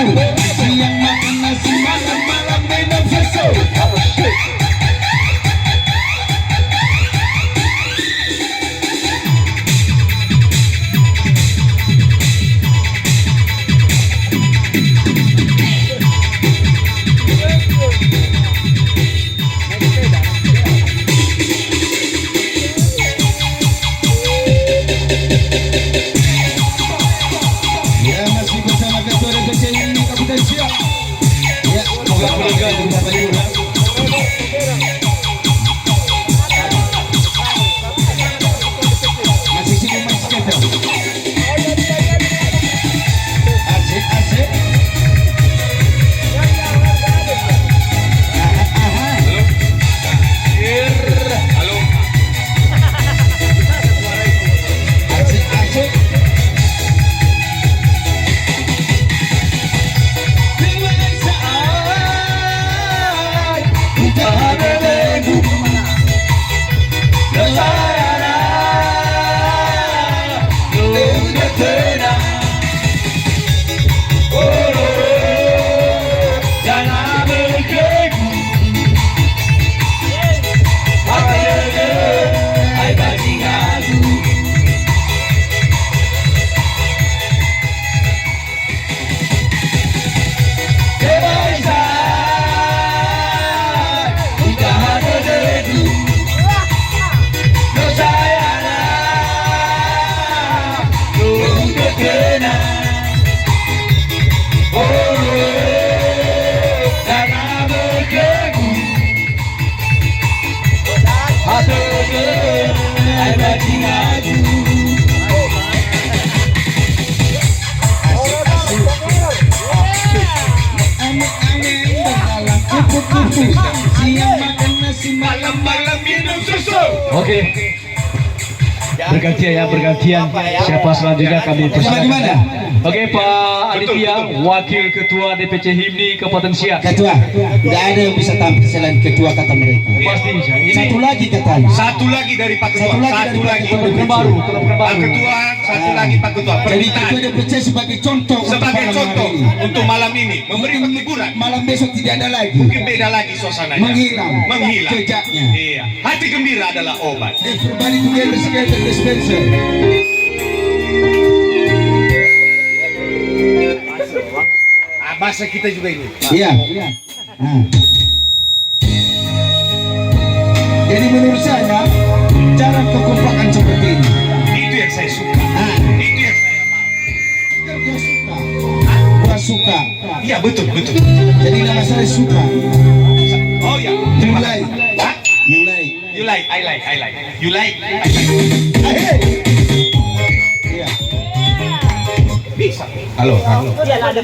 siang makan nasi, malam minum susu. Ya, masih bersama Ketua DPC ini Kabupaten Siak. Ya, moga-moga kita berjaya. Masih sini masih kita. Asik, asik. Halo. Asik, asik. Siang makan nasi, malam minum susu. Oke. Bergantian ya, bergantian. Siapa selanjutnya kami persilakan. Oke, Pak Aditya, Wakil Ketua DPC HIMNI Kabupaten Siak. Ketua, tidak ada yang bisa tampil selain ketua kata mereka. Pasti bisa. Satu lagi katanya. Satu lagi dari Pak Ketua. Satu lagi. Ketua baru, Pak Ketua, satu lagi Pak Ketua. Jadi Permintaan ketua DPC sebagai contoh sebagai untuk contoh malam ini. untuk malam ini memberi hiburan. Malam besok tidak ada lagi. Mungkin beda lagi suasananya. Menghilang jejaknya. Iya. Hati gembira adalah obat. Everybody together dispenser. Bahasa kita juga ini. Iya. Nah. Jadi menurut saya cara kekompakan seperti ini. Itu yang saya suka. Itu yang saya mau. Gua suka. Gua suka. Iya betul. Jadi nama saya suka. Oh ya. Terima kasih. Hah? Mulai. You like, I like. You like, I like. Akhir. Iya. Bisa. Halo. Oh, dia ada